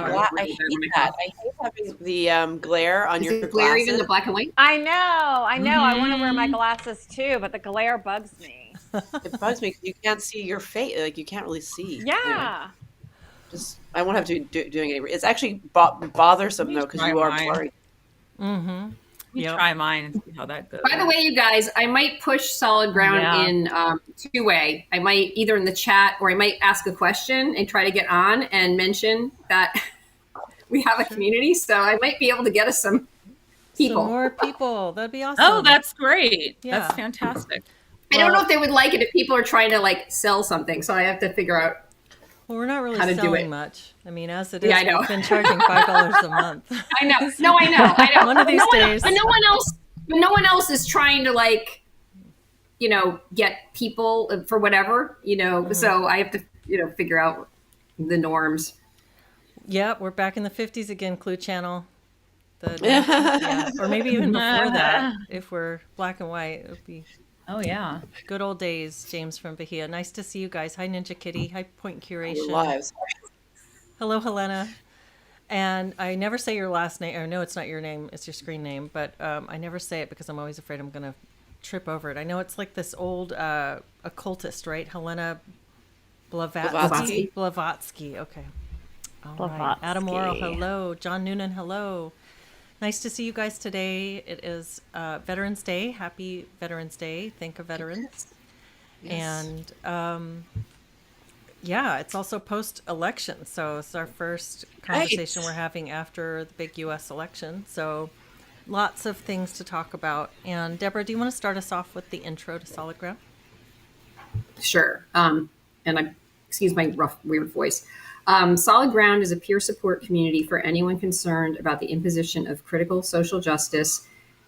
I hate that. I hate having the glare on Is your it glare even glasses. the black and white? I know. I want to wear my glasses too, but the glare bugs me. It bugs me because you can't see your face. Like you can't really see. Anyway, Yeah. just I won't have to doing any. It's actually bothersome though because Try you are mine. blurry. Mm-hmm. You Yep. try mine and see how that goes. By the way, you guys, I might push solid ground Yeah. in two-way. I might either in the chat or I might ask a question and try to get on and mention that we have a community. So I might be able to get us some people. Some more people. That'd be awesome. Oh, that's great. Yeah. That's fantastic. I don't know if they would like it if people are trying to like sell something. So I have to figure out. Well, we're not really how to do selling it. much. I mean, as it is, Yeah, I know. we've been charging $5 a month. I know. No, I know. One of these days. But no one else is trying to like, get people for whatever, So I have to, figure out the norms. Yeah, we're back in the 50s again, Clue Channel. Yeah. Or maybe even before that, if we're black and white, it would be Oh, yeah. good old days. James from Bahia. Nice to see you guys. Hi, Ninja Kitty. Hi, Point Curation. Your lives. Hello, Helena. And I never say your last name. Or no, it's not your name. It's your screen name. But I never say it because I'm always afraid I'm going to trip over it. I know it's like this old occultist, right? Helena Blavatsky. Blavatsky. Okay. All right. Blavatsky. Adam Worrell, hello. John Noonan, hello. Nice to see you guys today. It is Veterans Day. Happy Veterans Day. Think of veterans. Yes. And yeah, it's also post-election. So it's our first conversation we're having after the big U.S. election. So lots of things to talk about. And Deborah, do you want to start us off with the intro to Solid Ground? Sure. Excuse my rough, weird voice. Solid Ground is a peer support community for anyone concerned about the imposition of critical social justice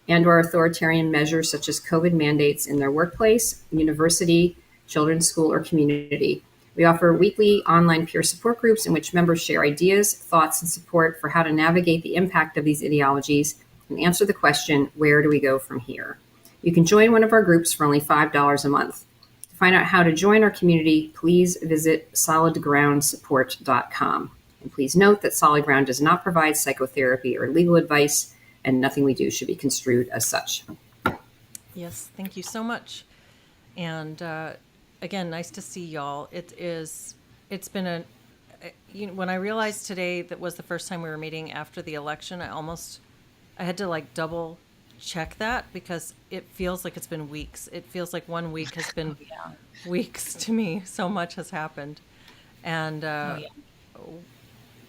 and/or authoritarian measures such as COVID mandates in their workplace, university, children's school, or community. We offer weekly online peer support groups in which members share ideas, thoughts, and support for how to navigate the impact of these ideologies and answer the question, where do we go from here? You can join one of our groups for only $5 a month. To find out how to join our community, please visit solidgroundsupport.com. And please note that Solid Ground does not provide psychotherapy or legal advice, and nothing we do should be construed as such. Yes, thank you so much. And again, nice to see y'all. It's been when I realized today that was the first time we were meeting after the election, I had to like double check that because it feels like it's been weeks. It feels like 1 week has been weeks to me. So much has happened. And,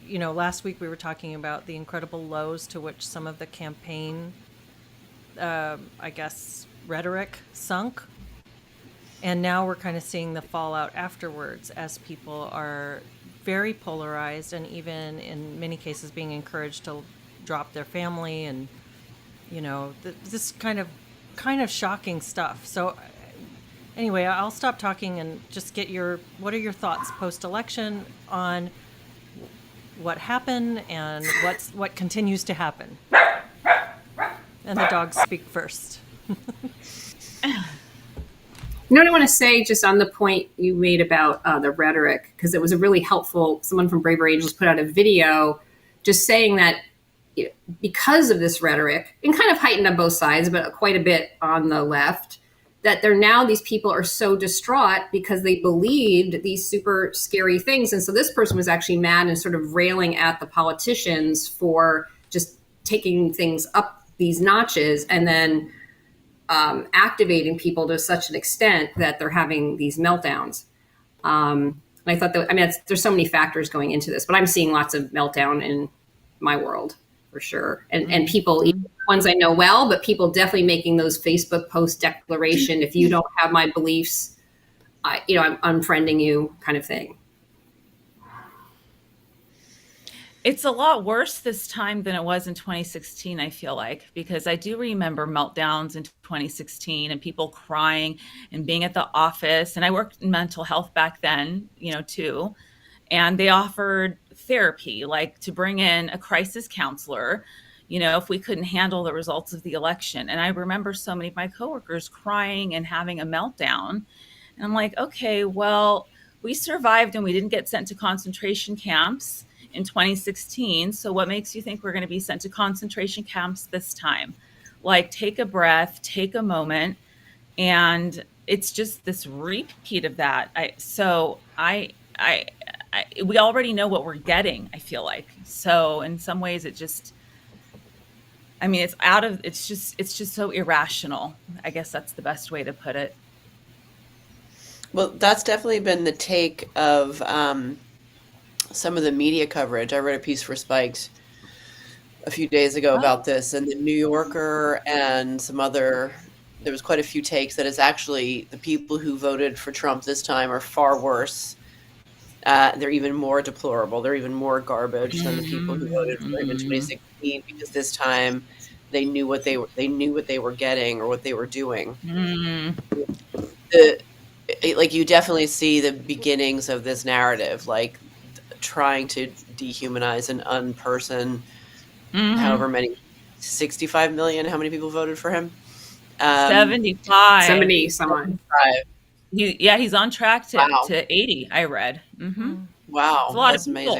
last week we were talking about the incredible lows to which some of the campaign, rhetoric sunk. And now we're kind of seeing the fallout afterwards as people are very polarized and even in many cases being encouraged to drop their family and, this kind of shocking stuff. So anyway, I'll stop talking and just get what are your thoughts post-election on what happened and what continues to happen? And the dogs speak first. You know what I want to say just on the point you made about the rhetoric, because it was a really helpful, someone from Braver Angels put out a video just saying that because of this rhetoric, and kind of heightened on both sides, but quite a bit on the left, that these people are so distraught because they believed these super scary things. And so this person was actually mad and sort of railing at the politicians for just taking things up these notches and then activating people to such an extent that they're having these meltdowns. And I thought there's so many factors going into this, but I'm seeing lots of meltdown in my world for sure. And people, even ones I know well, but people definitely making those Facebook post declaration. If you don't have my beliefs, I'm unfriending you kind of thing. It's a lot worse this time than it was in 2016, I feel like, because I do remember meltdowns in 2016 and people crying and being at the office. And I worked in mental health back then, too. And they offered therapy, like to bring in a crisis counselor, if we couldn't handle the results of the election. And I remember so many of my coworkers crying and having a meltdown. And I'm like, okay, well, we survived and we didn't get sent to concentration camps. in 2016. So what makes you think we're going to be sent to concentration camps this time? Like, take a breath, take a moment. And it's just this repeat of that. We already know what we're getting, I feel like. So in some ways it just, I mean, it's just so irrational. I guess that's the best way to put it. Well, that's definitely been the take of some of the media coverage. I wrote a piece for Spiked a few days ago about this, and the New Yorker and some other, there was quite a few takes that it's actually the people who voted for Trump this time are far worse. They're even more deplorable. They're even more garbage than the people who voted for him in 2016, because this time they knew what they were getting or what they were doing. Like, you definitely see the beginnings of this narrative, like trying to dehumanize an unperson. However many, 65 million. How many people voted for him? 75. 70 someone. He's on track to, Wow. to 80, I read. Wow, It's a lot that's of people.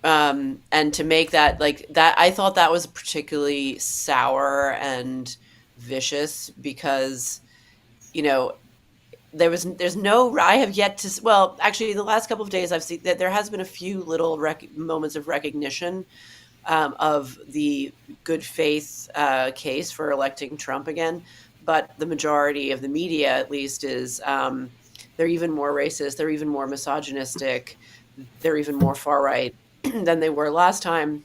amazing. And to make that like that, I thought that was particularly sour and vicious because, you know, there's no, I have yet to, well, actually the last couple of days I've seen that there has been a few little moments of recognition of the good faith case for electing Trump again. But the majority of the media, at least, is they're even more racist, they're even more misogynistic, they're even more far right than they were last time.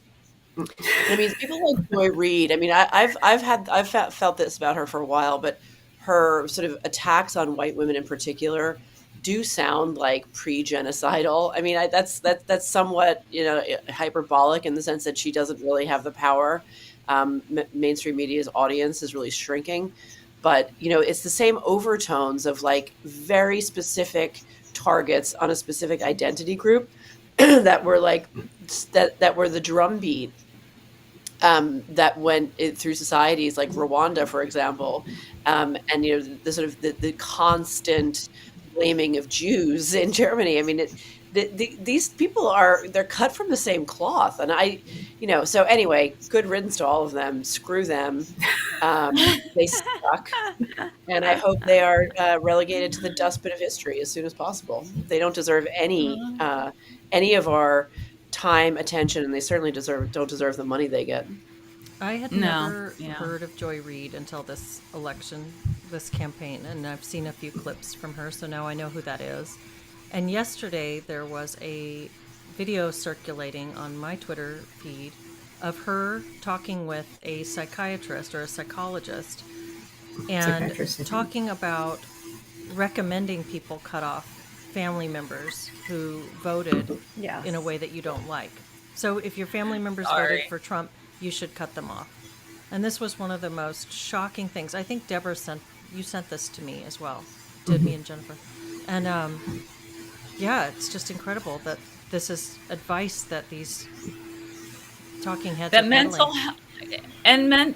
And I mean, people like Joy Reid. I mean, I've felt this about her for a while, but her sort of attacks on white women in particular do sound like pre-genocidal. I mean, that's somewhat, you know, hyperbolic in the sense that she doesn't really have the power. Mainstream media's audience is really shrinking, but you know, it's the same overtones of like very specific targets on a specific identity group that were like that were the drumbeat that went through societies like Rwanda, for example, and you know, the sort of the constant blaming of Jews in Germany. I mean, these people they're cut from the same cloth, and you know. So anyway, good riddance to all of them. Screw them. They suck, and I hope they are relegated to the dustbin of history as soon as possible. They don't deserve any of our time, attention, and they certainly don't deserve the money they get. I had No, never yeah. heard of Joy Reid until this election, this campaign, and I've seen a few clips from her, so now I know who that is. And yesterday there was a video circulating on my Twitter feed of her talking with a psychiatrist or a psychologist and talking about recommending people cut off family members who voted in a way that you don't like. So if your family members voted for Trump, you should cut them off. And this was one of the most shocking things. I think Deborah sent this to me as well, did me and Jennifer. And yeah, it's just incredible that this is advice that these talking heads are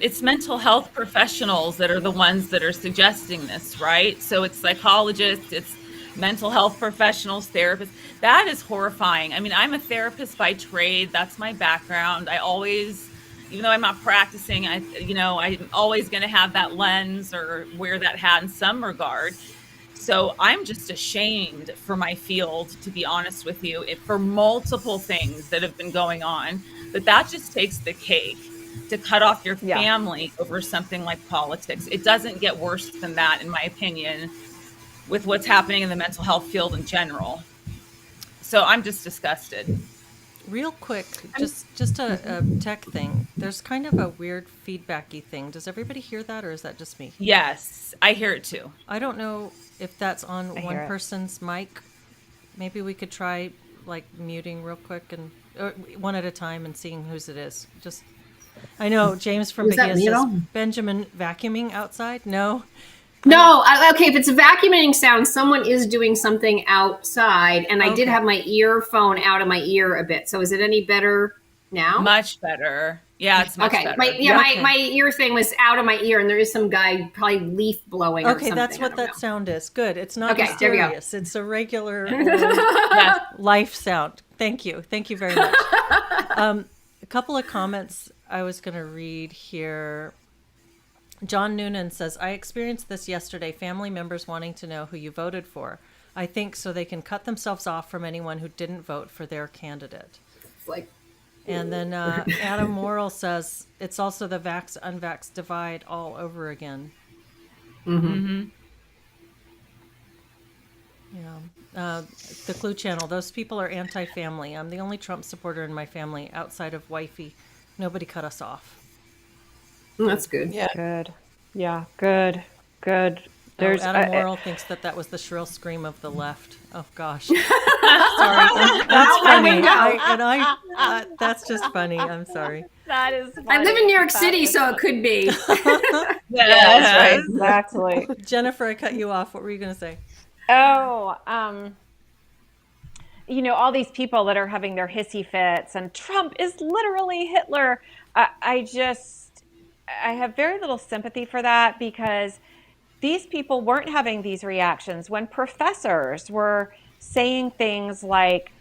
it's mental health professionals that are the ones that are suggesting this, right? So it's psychologists, it's mental health professionals, therapists. That is horrifying. I mean, I'm a therapist by trade. That's my background. I always, even though I'm not practicing, I'm always going to have that lens or wear that hat in some regard. So I'm just ashamed for my field, to be honest with you, for multiple things that have been going on. But that just takes the cake to cut off your family over something like politics. It doesn't get worse than that, in my opinion, with what's happening in the mental health field in general. So I'm just disgusted. Real quick, just a tech thing. There's kind of a weird feedbacky thing. Does everybody hear that, or is that just me? Yes, I hear it too. I don't know if that's on one person's mic. Maybe we could try like muting real quick and one at a time and seeing whose it is. Just, I know James from Bahia says Benjamin vacuuming outside. No. No, okay, if it's a vacuuming sound, someone is doing something outside, and I did have my earphone out of my ear a bit. So is it any better now? Much better. Yeah, it's much better. My ear thing was out of my ear, and there is some guy probably leaf blowing or something. Okay, that's what that sound is. Good. It's not mysterious. It's a regular life sound. Thank you very much. A couple of comments I was going to read here. John Noonan says, I experienced this yesterday, family members wanting to know who you voted for. I think so they can cut themselves off from anyone who didn't vote for their candidate. Like, And then Adam Morrill says, it's also the vax-unvax divide all over again. Mm-hmm. Yeah. The Clue Channel, those people are anti-family. I'm the only Trump supporter in my family outside of wifey. Nobody cut us off. that's good. Yeah. Good. Yeah, good. Good. There's Adam Morrill thinks that was the shrill scream of the left. Oh gosh, sorry, that's funny. That's just funny. I'm sorry. that is funny. I live in New York That City, is so funny. it could be. Yeah, that's right. Exactly. Jennifer, I cut you off. What were you going to say? Oh, all these people that are having their hissy fits and Trump is literally Hitler. I have very little sympathy for that because these people weren't having these reactions when professors were saying things like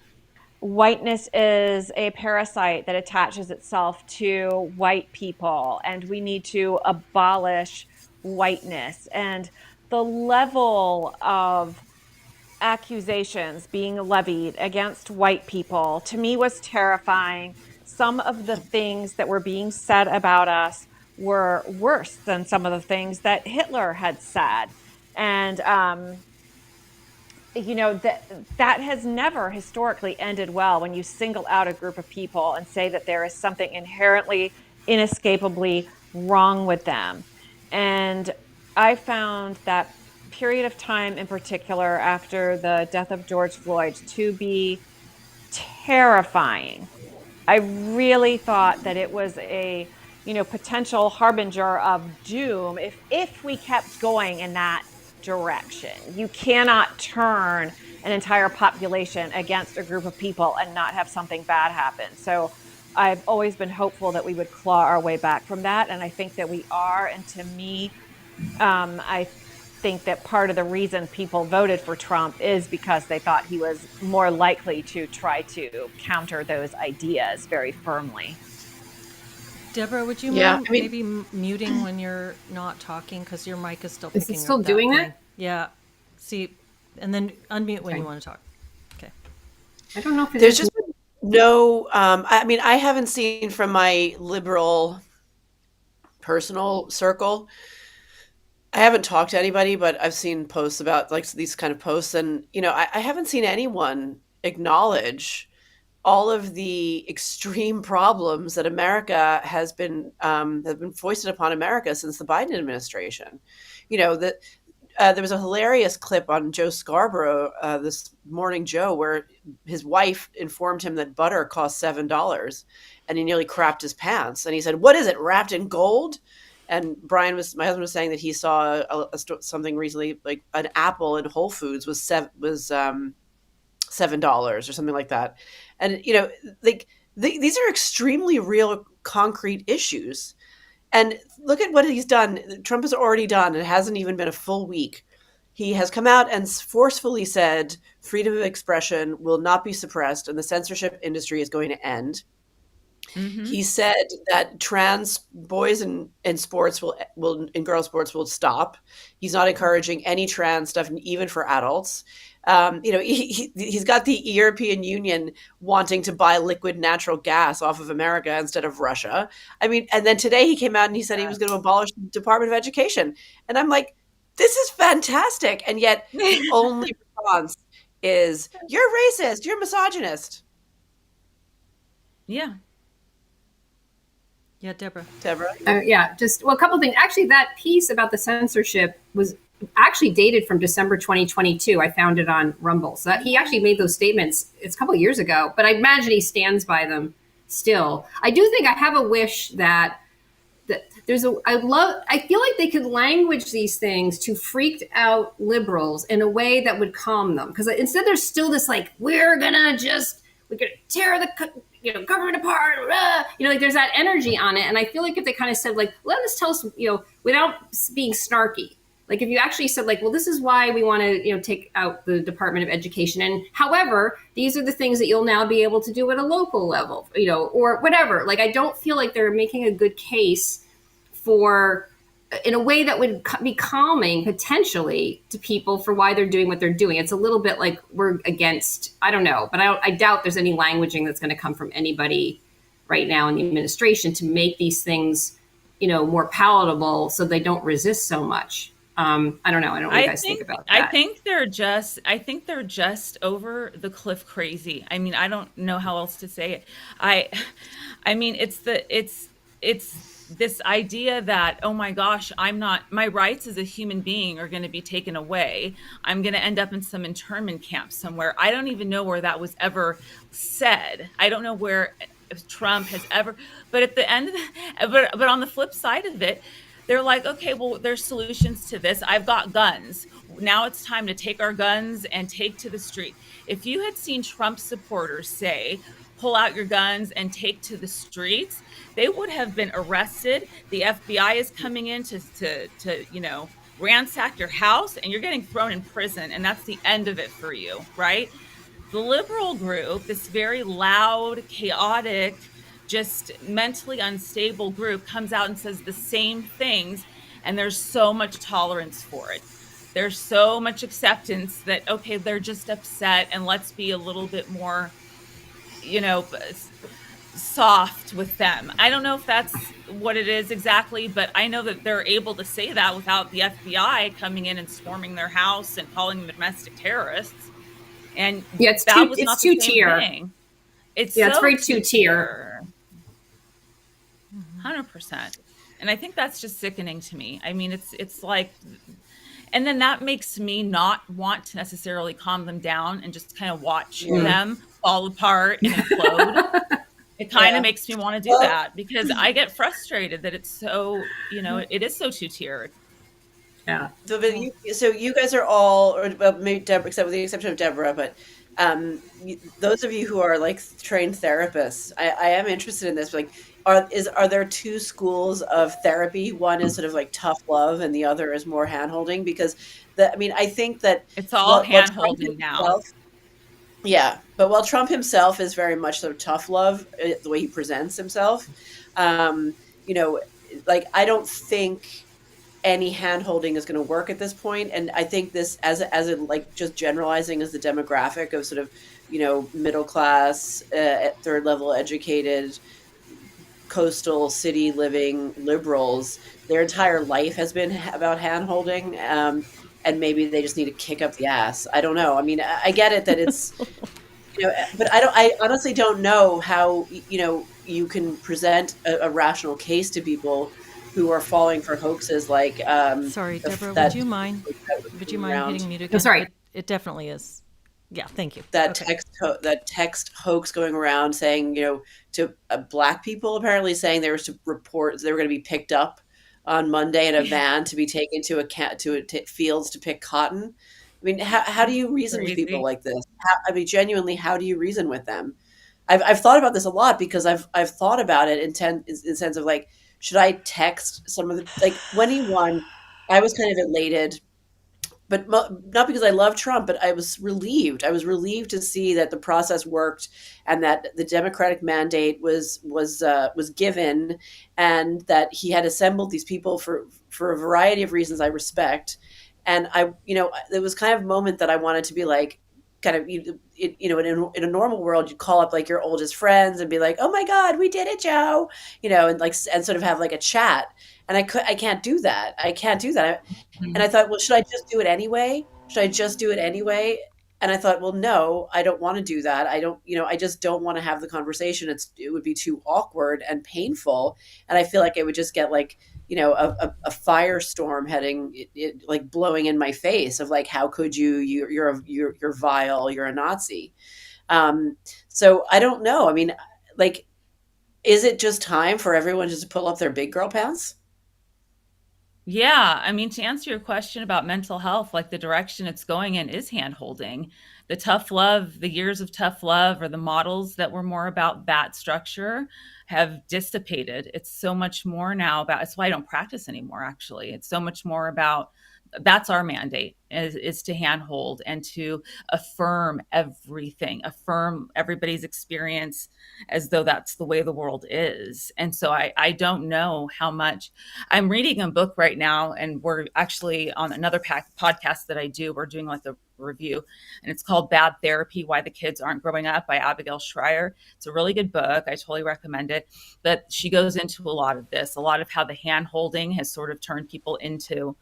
whiteness is a parasite that attaches itself to white people and we need to abolish whiteness. And the level of accusations being levied against white people to me was terrifying. Some of the things that were being said about us were worse than some of the things that Hitler had said. And, that has never historically ended well when you single out a group of people and say that there is something inherently, inescapably wrong with them. And I found that period of time in particular after the death of George Floyd to be terrifying. I really thought that it was a potential harbinger of doom if we kept going in that direction. You cannot turn an entire population against a group of people and not have something bad happen. So I've always been hopeful that we would claw our way back from that, and I think that we are. And to me, I think that part of the reason people voted for Trump is because they thought he was more likely to try to counter those ideas very firmly. Deborah, would you Yeah, mind maybe muting when you're not talking because your mic is still picking Is it still up doing thing. that? Yeah. See, and then unmute when you want to talk. Okay. I don't know if There's just no, I haven't seen from my liberal personal circle. I haven't talked to anybody, but I've seen posts about like these kind of posts. And, I haven't seen anyone acknowledge all of the extreme problems that America has been have been foisted upon America since the Biden administration. That there was a hilarious clip on Joe Scarborough this Morning Joe where his wife informed him that butter cost $7, and he nearly crapped his pants. And he said, "What is it, wrapped in gold?" And my husband was saying that he saw something recently, like an apple in Whole Foods was $7 or something like that. And these are extremely real, concrete issues. And look at what he's done. Trump has already done. It hasn't even been a full week. He has come out and forcefully said freedom of expression will not be suppressed and the censorship industry is going to end. Mm-hmm. He said that trans boys in sports will in girls sports will stop. He's not encouraging any trans stuff, even for adults. He's got the European Union wanting to buy liquid natural gas off of America instead of Russia. And then today he came out and he said he was going to abolish the Department of Education. And I'm like, this is fantastic. And yet the only response is, you're racist, you're misogynist. Yeah. Yeah, Deborah. A couple of things. Actually, that piece about the censorship was actually dated from December 2022. I found it on Rumble. So he actually made those statements. It's a couple of years ago, but I imagine he stands by them still. I do think I have a wish that I feel like they could language these things to freaked out liberals in a way that would calm them. Because instead there's still this like, we're gonna tear the government apart, there's that energy on it. And I feel like if they kind of said like, let us tell us, without being snarky, Like if you actually said like, well, this is why we want to, take out the Department of Education, and however, these are the things that you'll now be able to do at a local level, or whatever. Like I don't feel like they're making a good case for in a way that would be calming potentially to people for why they're doing what they're doing. It's a little bit like we're against, I don't know, but I doubt there's any languaging that's going to come from anybody right now in the administration to make these things, more palatable so they don't resist so much. I don't know. I don't know what you guys think about that. I think they're just over the cliff crazy. I mean, I don't know how else to say it. I mean, it's this idea that, oh my gosh, my rights as a human being are going to be taken away. I'm going to end up in some internment camp somewhere. I don't even know where that was ever said. I don't know where Trump has ever, but at the end of but on the flip side of it, they're like, okay, well, there's solutions to this. I've got guns. Now it's time to take our guns and take to the street. If you had seen Trump supporters say, pull out your guns and take to the streets, they would have been arrested. The FBI is coming in to ransack your house, and you're getting thrown in prison. And that's the end of it for you, right? The liberal group, this very loud, chaotic, just mentally unstable group, comes out and says the same things, and there's so much tolerance for it. There's so much acceptance that, okay, they're just upset, and let's be a little bit more, soft with them. I don't know if that's what it is exactly, but I know that they're able to say that without the FBI coming in and swarming their house and calling them domestic terrorists. And it's that was not the same two-tier thing. It's very two-tier. 100%. And I think that's just sickening to me. I mean, it's like, and then that makes me not want to necessarily calm them down and just kind of watch them fall apart and implode. It kind of makes me want to do that because I get frustrated that it's so, it is so two-tiered. Yeah. So you guys are all, or maybe Deborah, except with the exception of Deborah, but those of you who are like trained therapists, I am interested in this. Like, are there two schools of therapy? One is sort of like tough love, and the other is more handholding. Because I think that it's all handholding now. Yeah, but while Trump himself is very much sort of tough love, the way he presents himself, I don't think any hand-holding is going to work at this point. And I think this, as a like just generalizing as the demographic of sort of, middle class, third level educated, coastal city living liberals, their entire life has been about hand-holding. And maybe they just need to kick up the ass. I don't know. I mean, I get it that it's, but I honestly don't know how, you can present a rational case to people who are falling for hoaxes like, sorry, Deborah, would you mind hitting mute again? I'm sorry. It definitely is. Yeah, thank you. That text hoax going around saying, to Black people, apparently saying there was to report they were going to be picked up on Monday in a van to be taken to fields to pick cotton. I mean, how do you reason with people like this? Genuinely, how do you reason with them? I've thought about this a lot because I've thought about it in the sense of like, should I text some of the, like when he won, I was kind of elated, but not because I love Trump, but I was relieved. I was relieved to see that the process worked and that the Democratic mandate was given, and that he had assembled these people for a variety of reasons I respect. And it was kind of a moment that I wanted to be like, kind of, in a normal world, you'd call up like your oldest friends and be like, "Oh my God, we did it, Joe," and sort of have like a chat. And I can't do that. I can't do that. And I thought, well, should I just do it anyway? And I thought, well, no, I don't want to do that. I just don't want to have the conversation. It would be too awkward and painful. And I feel like it would just get like, a firestorm heading, like blowing in my face of like, how could you're vile, you're a Nazi. So I don't know. I mean, like, is it just time for everyone just to pull up their big girl pants? Yeah, I mean, to answer your question about mental health, like the direction it's going in is hand holding. The tough love, the years of tough love, or the models that were more about that structure have dissipated. It's so much more now about, it's why I don't practice anymore, actually. It's so much more about that's our mandate, is to handhold and to affirm everything, affirm everybody's experience as though that's the way the world is. And so I don't know how much. I'm reading a book right now, and we're actually on another podcast that I do. We're doing like a review, and it's called Bad Therapy: Why the Kids Aren't Growing Up by Abigail Schreier. It's a really good book. I totally recommend it. But she goes into a lot of this, a lot of how the hand holding has sort of turned people into,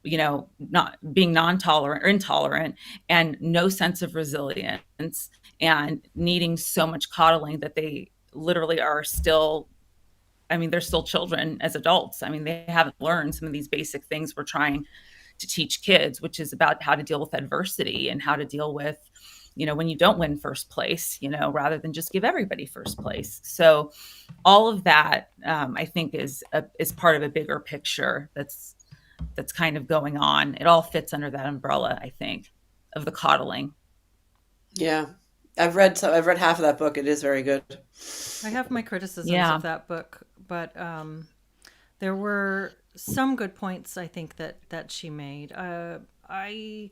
not being non-tolerant or intolerant, and no sense of resilience, and needing so much coddling that they literally are still, they're still children as adults. They haven't learned some of these basic things we're trying to teach kids, which is about how to deal with adversity and how to deal with, when you don't win first place, rather than just give everybody first place. So all of that, I think is part of a bigger picture that's kind of going on. It all fits under that umbrella, I think, of the coddling. Yeah. I've read half of that book. It is very good. I have my criticisms of that book, but there were some good points I think that she made. We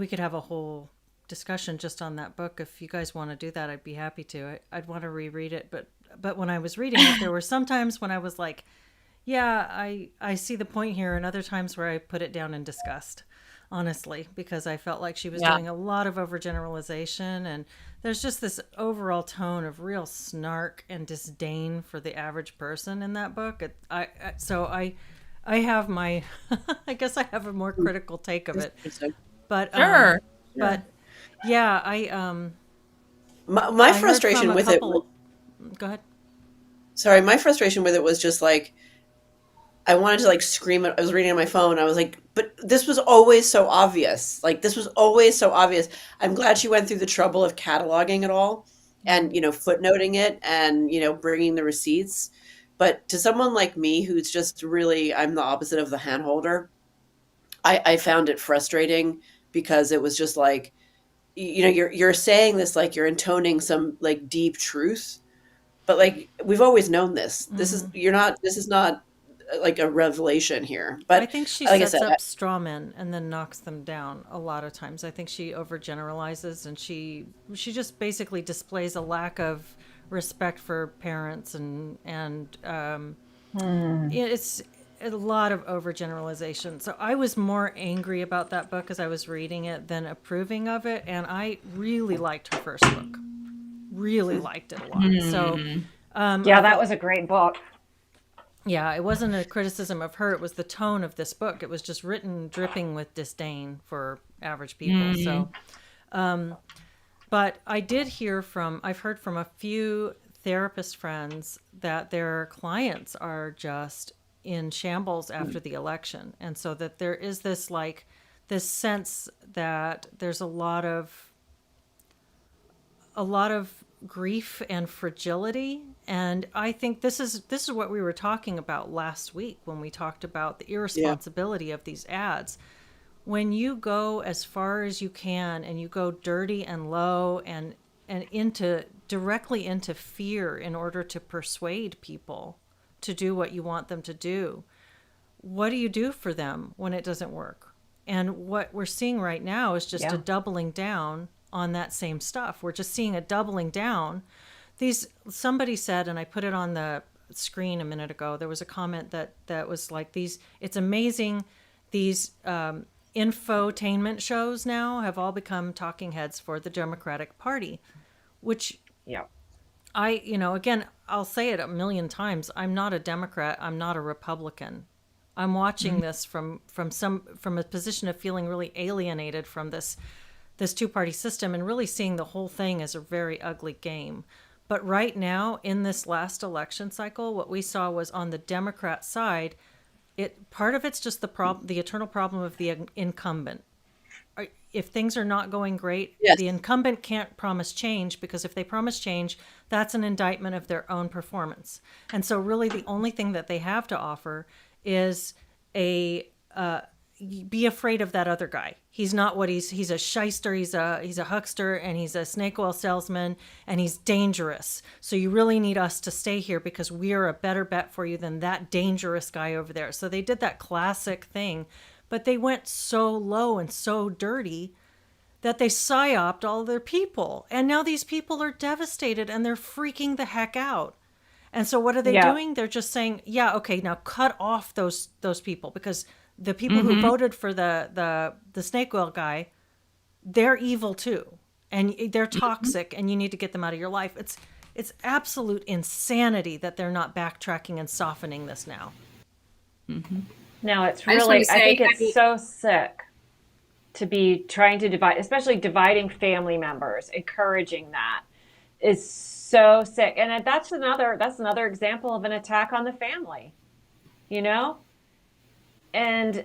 could have a whole discussion just on that book. If you guys want to do that, I'd be happy to. I'd want to reread it, but when I was reading it, there were some times when I was like, yeah, I see the point here, and other times where I put it down in disgust, honestly, because I felt like she was doing a lot of overgeneralization, and there's just this overall tone of real snark and disdain for the average person in that book. I have my, I guess I have a more critical take of it, but sure. But yeah, my frustration with it. Go ahead. Sorry, my frustration with it was just like, I wanted to like scream it. I was reading on my phone. I was like, but this was always so obvious. Like, this was always so obvious. I'm glad she went through the trouble of cataloging it all and, footnoting it and, bringing the receipts. But to someone like me, who's just really, I'm the opposite of the handholder, I found it frustrating because it was just like, you're saying this, like you're intoning some like deep truth, but like, we've always known this. This is not like a revelation here. But I think she like sets up straw men and then knocks them down a lot of times. I think she overgeneralizes, and she just basically displays a lack of respect for parents, and it's a lot of overgeneralization. So I was more angry about that book as I was reading it than approving of it, and I really liked her first book. Really liked it a lot. So that was a great book. Yeah, it wasn't a criticism of her. It was the tone of this book. It was just written dripping with disdain for average people. So, but I've heard from a few therapist friends that their clients are just in shambles after the election. And so that there is this sense that there's a lot of grief and fragility. And I think this is what we were talking about last week when we talked about the irresponsibility of these ads. When you go as far as you can and you go dirty and low and directly into fear in order to persuade people to do what you want them to do, what do you do for them when it doesn't work? And what we're seeing right now is just a doubling down on that same stuff. We're just seeing a doubling down. Somebody said, and I put it on the screen a minute ago, there was a comment that was like, it's amazing, these infotainment shows now have all become talking heads for the Democratic Party, which again, I'll say it a million times, I'm not a Democrat, I'm not a Republican. I'm watching this from a position of feeling really alienated from this two-party system and really seeing the whole thing as a very ugly game. But right now, in this last election cycle, what we saw was on the Democrat side, part of it's just the eternal problem of the incumbent. If things are not going great, the incumbent can't promise change, because if they promise change, that's an indictment of their own performance. And so really the only thing that they have to offer is be afraid of that other guy. He's not what he's a shyster, he's a huckster, and he's a snake oil salesman, and he's dangerous. So you really need us to stay here because we are a better bet for you than that dangerous guy over there. So they did that classic thing, but they went so low and so dirty that they psyoped all their people. And now these people are devastated and they're freaking the heck out. And so what are they doing? They're just saying, yeah, okay, now cut off those people, because the people who voted for the snake oil guy, they're evil too. And they're toxic and you need to get them out of your life. It's absolute insanity that they're not backtracking and softening this now. No, it's really, I think it's so sick to be trying to divide, especially dividing family members, encouraging that is so sick. And that's another example of an attack on the family, you know? And,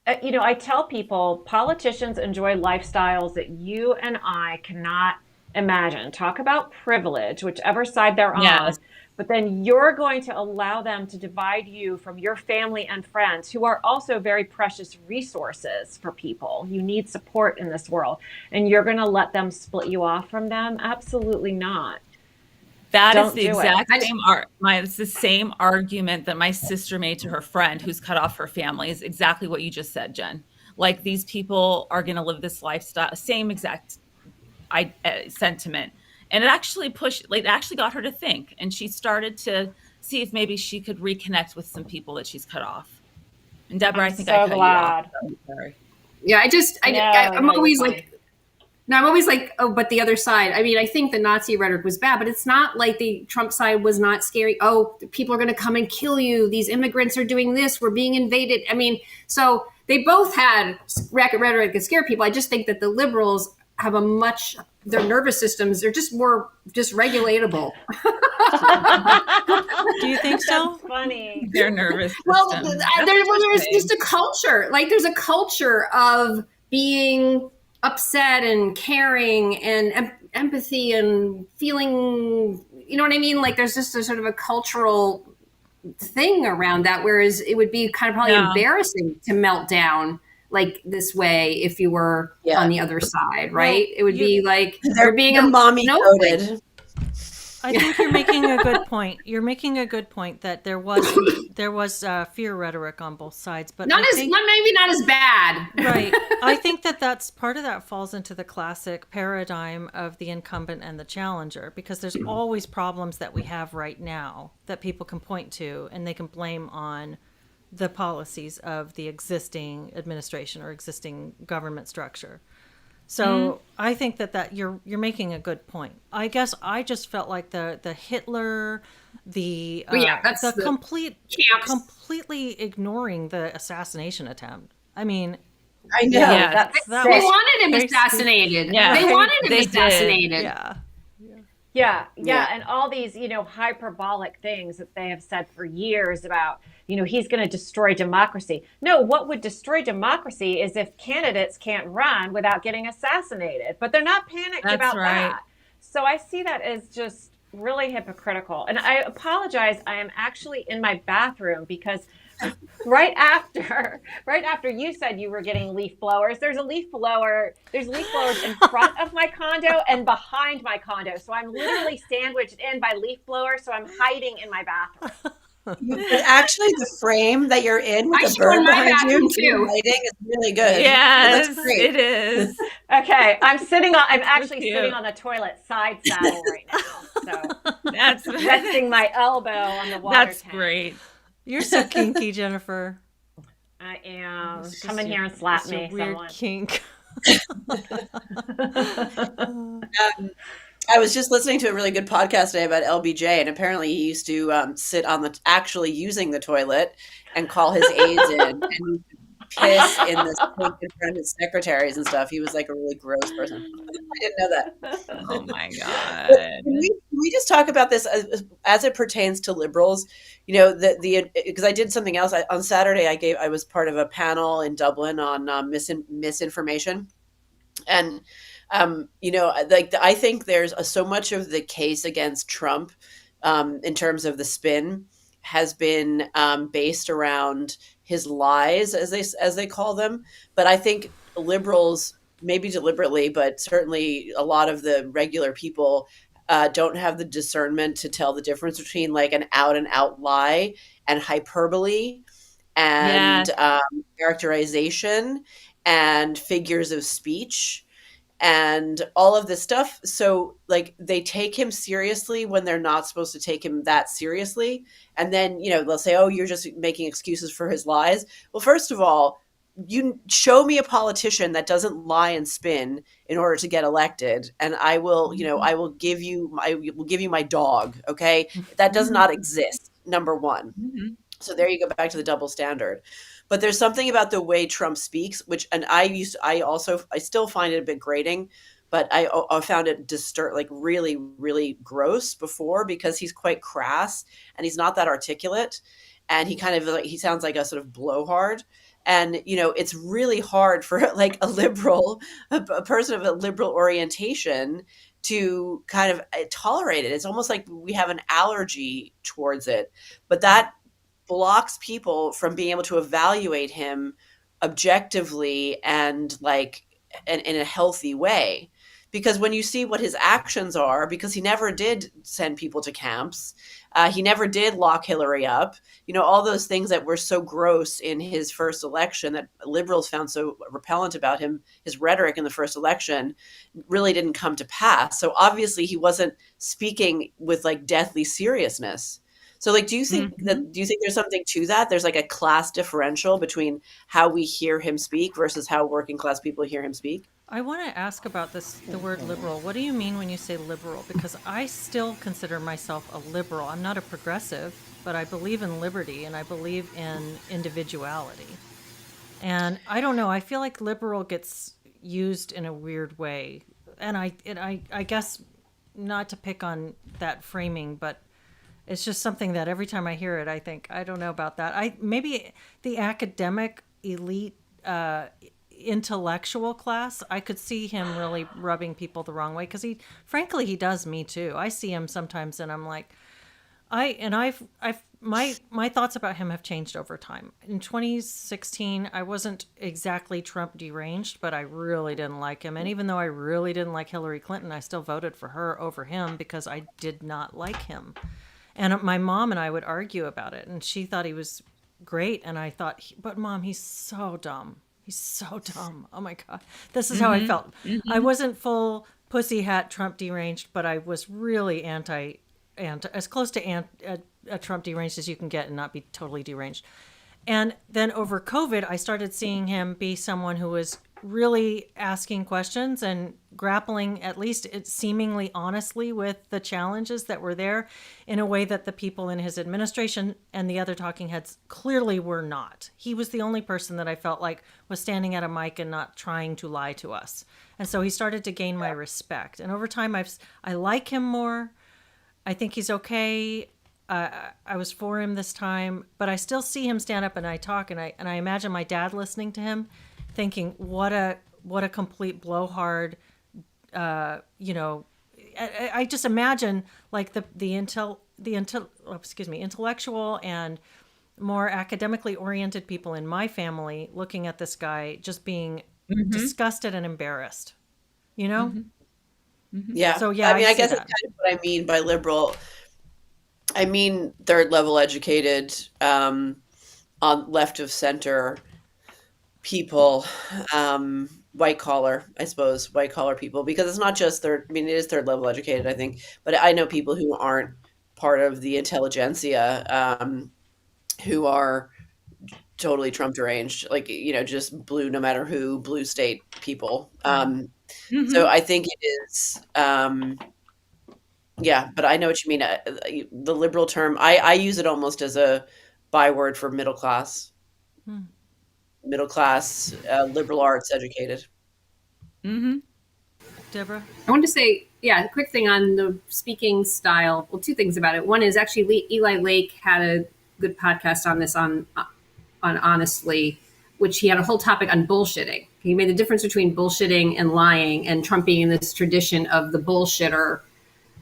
I tell people politicians enjoy lifestyles that you and I cannot imagine. Talk about privilege, whichever side they're on. But then you're going to allow them to divide you from your family and friends, who are also very precious resources for people. You need support in this world. And you're going to let them split you off from them? Absolutely not. That is the exact same it's the same argument that my sister made to her friend who's cut off her family. Is exactly what you just said, Jen. Like, these people are going to live this lifestyle, same exact sentiment. And it actually got her to think, and she started to see if maybe she could reconnect with some people that she's cut off. And Deborah, I think I cut you off. Sorry. Yeah, I'm always like, no, I'm always like, oh, but the other side. I mean, I think the Nazi rhetoric was bad, but it's not like the Trump side was not scary. Oh, people are going to come and kill you. These immigrants are doing this. We're being invaded. I mean, so they both had rhetoric that scare people. I just think that the liberals have their nervous systems, they're just more dysregulatable. Do you think so? That's funny. Their nervous system. Well, there's just a culture. Like, there's a culture of being upset and caring and empathy and feeling, you know what I mean? Like, there's just a sort of a cultural thing around that, whereas it would be kind of probably embarrassing to melt down like this way if you were on the other side, right? It would be like they're being a mommy coded. I think you're making a good point. You're making a good point that there was fear rhetoric on both sides, but maybe not as bad. Right. I think that's part of that falls into the classic paradigm of the incumbent and the challenger, because there's always problems that we have right now that people can point to and they can blame on the policies of the existing administration or existing government structure. So I think that you're making a good point. I guess I just felt like the Hitler, completely ignoring the assassination attempt. I mean, I know they wanted him assassinated. Yeah. They wanted him assassinated. Yeah. And all these, hyperbolic things that they have said for years about, he's going to destroy democracy. No, what would destroy democracy is if candidates can't run without getting assassinated. But they're not panicked about that. So I see that as just really hypocritical. And I apologize. I am actually in my bathroom because right after you said you were getting leaf blowers, there's leaf blowers in front of my condo and behind my condo. So I'm literally sandwiched in by leaf blowers. So I'm hiding in my bathroom. Actually, the frame that you're in with the bird behind you, lighting is really good. Yes, it is. Okay, I'm actually sitting on the toilet side saddle right now. So that's resting my elbow on the water That's tank. great. You're so kinky, Jennifer. I am. Come in here and slap me, weird someone. Kink. I was just listening to a really good podcast today about LBJ, and apparently he used to sit on actually using the toilet and call his aides in and piss in the sink in front of his secretaries and stuff. He was like a really gross person. I didn't know that. Oh my God. Can we just talk about this as it pertains to liberals? Because I did something else on Saturday. I was part of a panel in Dublin on misinformation, and I think there's so much of the case against Trump in terms of the spin has been based around his lies, as they call them. But I think liberals, maybe deliberately, but certainly a lot of the regular people don't have the discernment to tell the difference between like an out and out lie and hyperbole Yeah. and characterization and figures of speech and all of this stuff. So like they take him seriously when they're not supposed to take him that seriously. And then, they'll say, oh, you're just making excuses for his lies. Well, first of all, you show me a politician that doesn't lie and spin in order to get elected, and I will, I will give you my dog. Okay. That does not exist. Number one. Mhm. So there you go, back to the double standard. But there's something about the way Trump speaks, which, and I still find it a bit grating, but I found it like really, really gross before, because he's quite crass and he's not that articulate. And he kind of like, he sounds like a sort of blowhard. And, it's really hard for like a liberal, a person of a liberal orientation to kind of tolerate it. It's almost like we have an allergy towards it. But that blocks people from being able to evaluate him objectively and like in a healthy way. Because when you see what his actions are, because he never did send people to camps, he never did lock Hillary up, all those things that were so gross in his first election that liberals found so repellent about him, his rhetoric in the first election really didn't come to pass. So obviously he wasn't speaking with like deathly seriousness. So like, do you think there's something to that? There's like a class differential between how we hear him speak versus how working class people hear him speak? I want to ask about the word liberal. What do you mean when you say liberal? Because I still consider myself a liberal. I'm not a progressive, but I believe in liberty and I believe in individuality. And I don't know, I feel like liberal gets used in a weird way. And I guess not to pick on that framing, but it's just something that every time I hear it, I think, I don't know about that. Maybe the academic elite intellectual class, I could see him really rubbing people the wrong way, because frankly he does me too. I see him sometimes and I'm like, my thoughts about him have changed over time. In 2016, I wasn't exactly Trump deranged, but I really didn't like him. And even though I really didn't like Hillary Clinton, I still voted for her over him because I did not like him. And my mom and I would argue about it, and she thought he was great, and I thought, but Mom, he's so dumb. He's so dumb. Oh my God. This is how I felt. I wasn't full pussy hat Trump deranged, but I was really anti as close to a Trump deranged as you can get and not be totally deranged. And then over COVID, I started seeing him be someone who was really asking questions and grappling, at least seemingly honestly, with the challenges that were there in a way that the people in his administration and the other talking heads clearly were not. He was the only person that I felt like was standing at a mic and not trying to lie to us. And so he started to gain my respect. And over time, I like him more. I think he's okay. I was for him this time, but I still see him stand up and I talk, and I imagine my dad listening to him thinking, what a complete blowhard, I just imagine like the intellectual and more academically oriented people in my family looking at this guy just being disgusted and embarrassed, Yeah. So yeah, I guess that's kind of what I mean by liberal. I mean third level educated, on left of center people, white collar people, because it's not just it is third level educated, I think, but I know people who aren't part of the intelligentsia, who are totally Trump deranged, like, just blue, no matter who, blue state people. So I think it is, yeah, but I know what you mean. The liberal term, I use it almost as a byword for middle class. Liberal arts educated. Deborah? I wanted to say, a quick thing on the speaking style. Well, two things about it. One is actually Eli Lake had a good podcast on this on Honestly, which he had a whole topic on bullshitting. He made the difference between bullshitting and lying, and Trump being in this tradition of the bullshitter.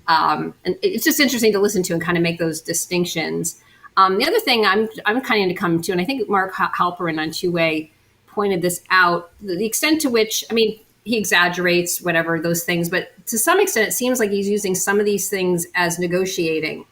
And it's just interesting to listen to and kind of make those distinctions. The other thing I'm kind of to come to, and I think Mark Halperin on Two Way pointed this out, the extent to which, I mean, he exaggerates whatever those things, but to some extent, it seems like he's using some of these things as negotiating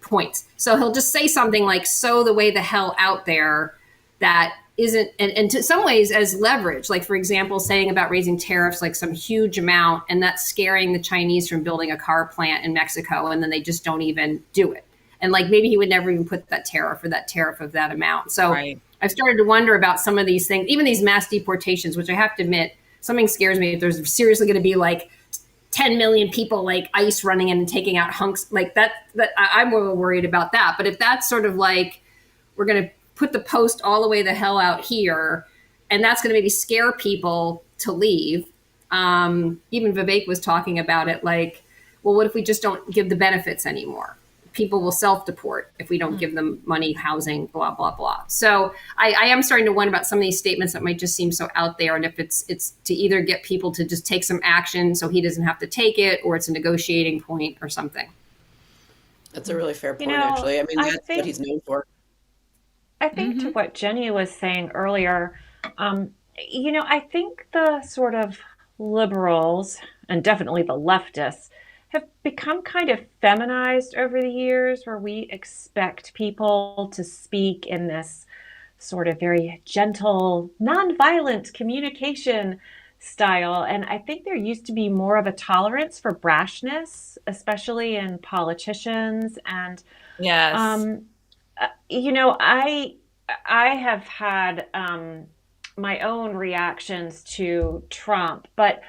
points. So he'll just say something like, "So the way the hell out there," that isn't, and to some ways as leverage. Like, for example, saying about raising tariffs like some huge amount, and that's scaring the Chinese from building a car plant in Mexico, and then they just don't even do it. And like maybe he would never even put that tariff of that amount. So Right. I've started to wonder about some of these things, even these mass deportations, which I have to admit, something scares me if there's seriously going to be like 10 million people like ICE running in and taking out hunks like that I'm more worried about that. But if that's sort of like, we're going to put the post all the way the hell out here, and that's going to maybe scare people to leave. Even Vivek was talking about it like, well, what if we just don't give the benefits anymore? People will self-deport if we don't give them money, housing, blah, blah, blah. So I am starting to wonder about some of these statements that might just seem so out there. And if it's to either get people to just take some action so he doesn't have to take it, or it's a negotiating point or something. That's a really fair point, actually. I mean, that's what he's known for. I think to what Jenny was saying earlier, I think the sort of liberals, and definitely the leftists, have become kind of feminized over the years, where we expect people to speak in this sort of very gentle, nonviolent communication style. And I think there used to be more of a tolerance for brashness, especially in politicians. And, Yes. I have had my own reactions to Trump, but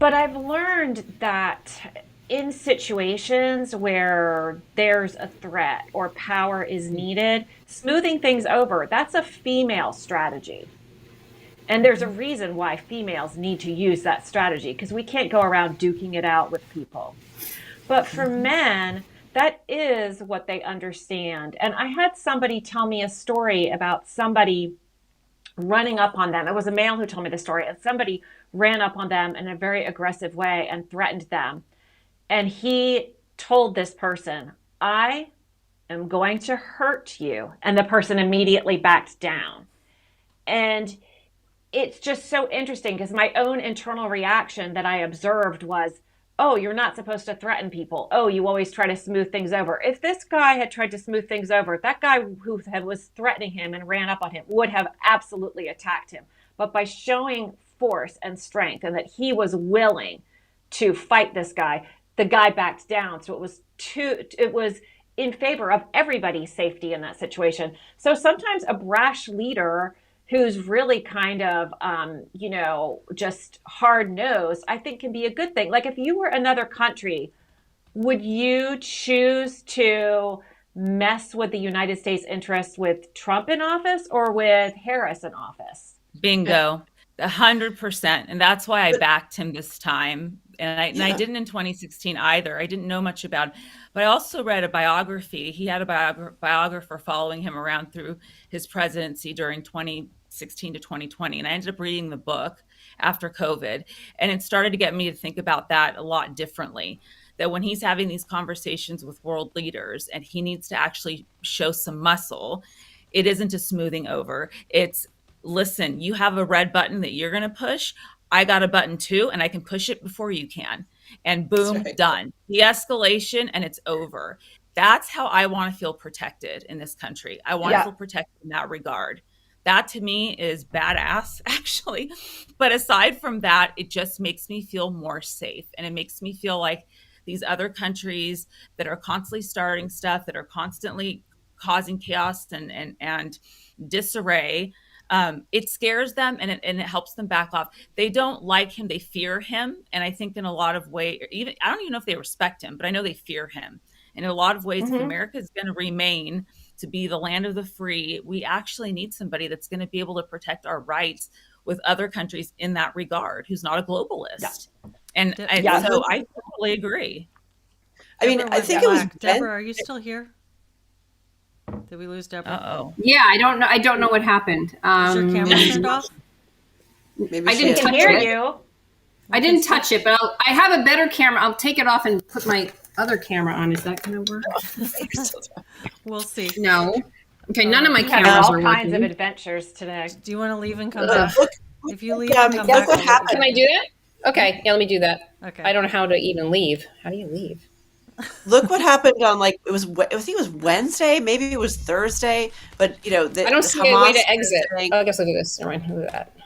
I've learned that in situations where there's a threat or power is needed, smoothing things over, that's a female strategy. And there's a reason why females need to use that strategy, because we can't go around duking it out with people. But for men, that is what they understand. And I had somebody tell me a story about somebody running up on them. It was a male who told me the story, and somebody ran up on them in a very aggressive way and threatened them. And he told this person, "I am going to hurt you." And the person immediately backed down. And it's just so interesting, because my own internal reaction that I observed was, oh, you're not supposed to threaten people. Oh, you always try to smooth things over. If this guy had tried to smooth things over, that guy who was threatening him and ran up on him would have absolutely attacked him. But by showing force and strength, and that he was willing to fight this guy, the guy backed down. So it was in favor of everybody's safety in that situation. So sometimes a brash leader who's really kind of, just hard-nosed, I think can be a good thing. Like, if you were another country, would you choose to mess with the United States interests with Trump in office or with Harris in office? Bingo. 100%. And that's why I backed him this time. And I didn't in 2016 either. I didn't know much about him. But I also read a biography. He had a biographer following him around through his presidency during 2016 to 2020. And I ended up reading the book after COVID. And it started to get me to think about that a lot differently. That when he's having these conversations with world leaders and he needs to actually show some muscle, it isn't a smoothing over. It's, listen, you have a red button that you're going to push. I got a button too, and I can push it before you can. And boom, right. Done. De-escalation, and it's over. That's how I want to feel protected in this country. I want to feel protected in that regard. That to me is badass, actually. But aside from that, it just makes me feel more safe. And it makes me feel like these other countries that are constantly starting stuff, that are constantly causing chaos and disarray, it scares them and it helps them back off. They don't like him. They fear him. And I think in a lot of ways, I don't even know if they respect him, but I know they fear him. And in a lot of ways, if America is going to remain to be the land of the free, we actually need somebody that's going to be able to protect our rights with other countries in that regard, who's not a globalist. Yeah. And so I totally agree. I mean, I think it was Deborah, are you still here? Did we lose Deborah? Uh-oh. Yeah, I don't know. I don't know what happened. Is your camera turned off? Maybe I didn't I can hear touch it. you. I didn't touch it, but I have a better camera. I'll take it off and put my other camera on. Is that going to work? We'll see. No. Okay, none of my We have cameras all are kinds of working. adventures today. Do you want to leave and come back? Look, If you leave and come back, what I'll let you happened. Can back I in. do that? Okay, yeah, let me do that. Okay. I don't know how to even leave. How do you leave? Look what happened on like I think it was Wednesday, maybe it was Thursday, but I don't see a way to exit. Oh, I guess I'll do this. Never mind. I'll do that.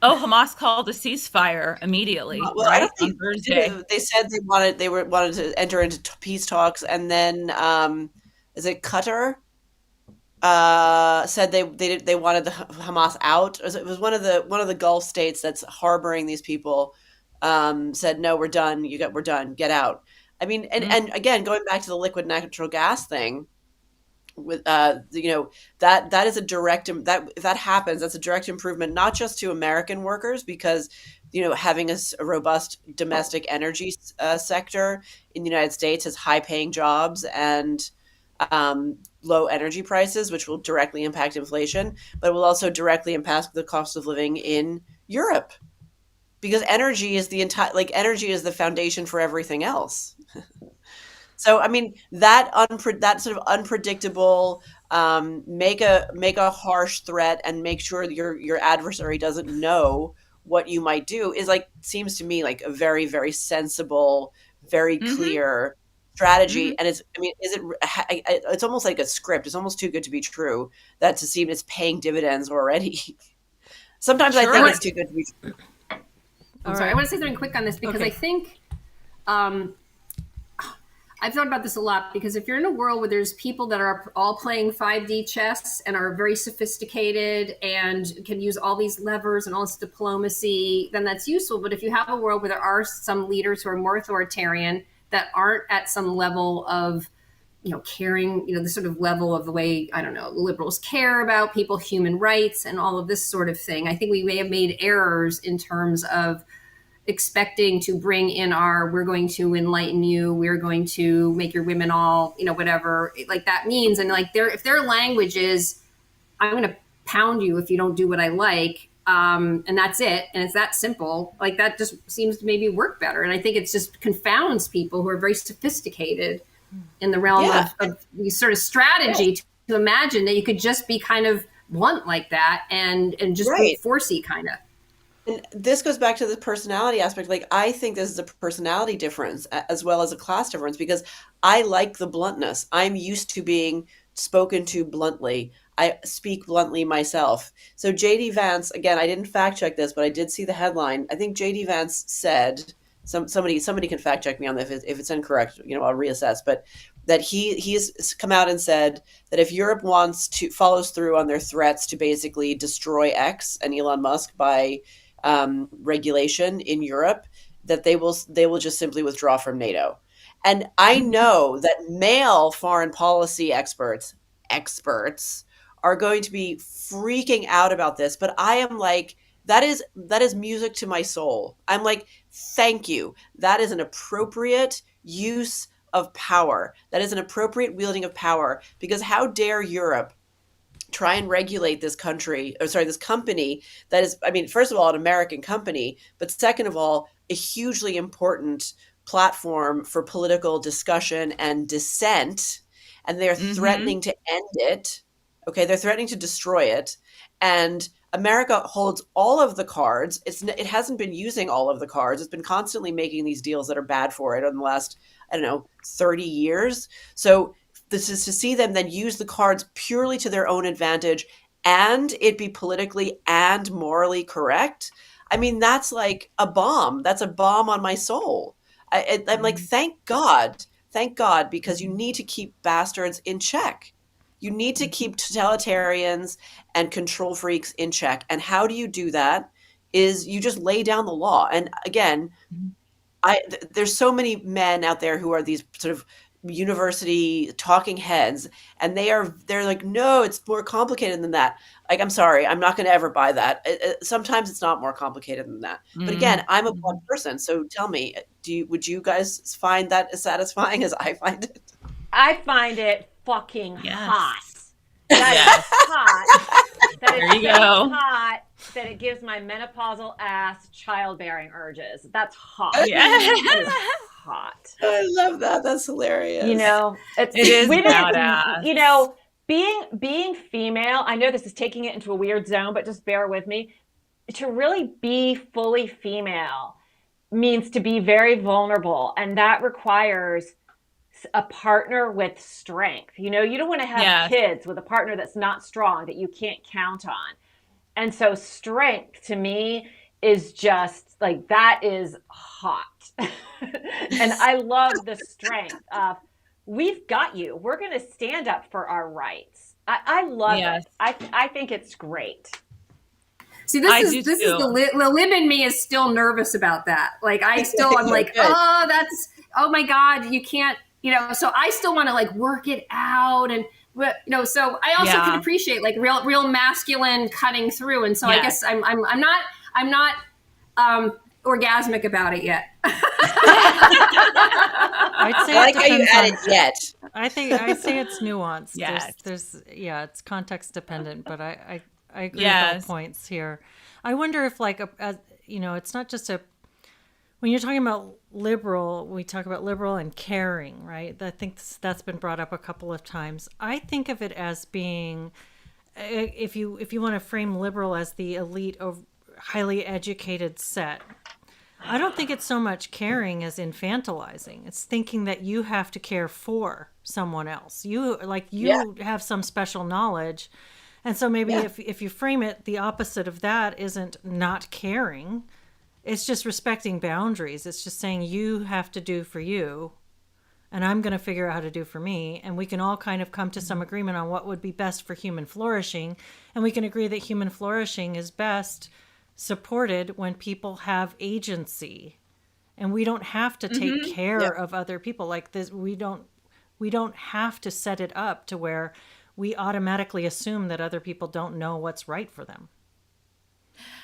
Oh, Hamas called a ceasefire immediately, well, I right? don't think On Thursday. they said they wanted to enter into peace talks, and then is it Qatar said they wanted the Hamas out. It was one of the Gulf states that's harboring these people. Said no, we're done. We're done. Get out. I mean, and again, going back to the liquid natural gas thing, with that is a direct that if that happens, that's a direct improvement not just to American workers because having a robust domestic energy sector in the United States has high paying jobs and low energy prices, which will directly impact inflation, but will also directly impact the cost of living in Europe because energy is energy is the foundation for everything else. So, I mean, that sort of unpredictable, make a harsh threat and make sure that your adversary doesn't know what you might do seems to me like a very, very sensible, very clear strategy. And it's almost like a script. It's almost too good to be true that to see it's paying dividends already. Sometimes I think it's too good to be true. I'm sorry. I want to say something quick on this because I think I've thought about this a lot because if you're in a world where there's people that are all playing 5D chess and are very sophisticated and can use all these levers and all this diplomacy, then that's useful. But if you have a world where there are some leaders who are more authoritarian that aren't at some level of, caring, the sort of level of the way, I don't know, liberals care about people, human rights and all of this sort of thing, I think we may have made errors in terms of expecting to bring in we're going to enlighten you, we're going to make your women all, whatever like that means. And like if their language is, I'm going to pound you if you don't do what I like, and that's it, and it's that simple, like that just seems to maybe work better. And I think it just confounds people who are very sophisticated in the realm of these sort of strategy to imagine that you could just be kind of blunt like that and just brute forcey kind of. And this goes back to the personality aspect. Like, I think this is a personality difference as well as a class difference because I like the bluntness. I'm used to being spoken to bluntly. I speak bluntly myself. So JD Vance, again, I didn't fact check this, but I did see the headline. I think JD Vance said, somebody can fact check me on this if it's incorrect, I'll reassess, but that he's come out and said that if Europe follows through on their threats to basically destroy X and Elon Musk by regulation in Europe, that they will just simply withdraw from NATO. And I know that male foreign policy experts are going to be freaking out about this, but I am like, that is music to my soul. I'm like, thank you. That is an appropriate use of power. That is an appropriate wielding of power, because how dare Europe try and regulate this company that is, I mean, first of all, an American company, but second of all, a hugely important platform for political discussion and dissent. And they're threatening to end it. Okay. They're threatening to destroy it. And America holds all of the cards. It hasn't been using all of the cards. It's been constantly making these deals that are bad for it in the last, 30 years. So this is to see them then use the cards purely to their own advantage and it be politically and morally correct. I mean, that's like a bomb. That's a bomb on my soul. I'm like, thank God, because you need to keep bastards in check. You need to keep totalitarians and control freaks in check. And how do you do that? Is you just lay down the law. And again, there's so many men out there who are these sort of university talking heads, and they're like, no, it's more complicated than that. Like, I'm sorry, I'm not going to ever buy that. Sometimes it's not more complicated than that. But again, I'm a blunt person, so tell me, would you guys find that as satisfying as I find it? I find it fucking hot. That is hot. That is there you go. Hot that it gives my menopausal ass childbearing urges. That's hot. Yeah. That is hot. I love that. That's hilarious. You know, It is badass. You know, being female, I know this is taking it into a weird zone, but just bear with me. To really be fully female means to be very vulnerable, and that requires a partner with strength. You know, you don't want to have Yes. kids with a partner that's not strong, that you can't count on. And so strength to me is just like, that is hot. And I love the strength of, we've got you. We're going to stand up for our rights. I love Yes. it. I think it's great. See, I this do is the too. the lib in me is still nervous about that. Like I'm like, Good. oh my God, you can't, you know. So I still want to like work it out, and you know. So I also can Yeah. appreciate like real masculine cutting through, and so I Yes. guess I'm not orgasmic about it yet. I'd say I like it how you depends added on. yet. I'd say it's nuanced. Yes. There's yeah, it's context dependent, but I agree with Yes. all points here. I wonder if like you know, it's not just a when you're talking about liberal, we talk about liberal and caring, right? I think that's been brought up a couple of times. I think of it as being if you want to frame liberal as the elite of highly educated set. I don't think it's so much caring as infantilizing. It's thinking that you have to care for someone else. You have some special knowledge. And so maybe if you frame it, the opposite of that isn't not caring. It's just respecting boundaries. It's just saying you have to do for you, and I'm going to figure out how to do for me. And we can all kind of come to some agreement on what would be best for human flourishing. And we can agree that human flourishing is best supported when people have agency, and we don't have to take care of other people like this. We don't have to set it up to where we automatically assume that other people don't know what's right for them.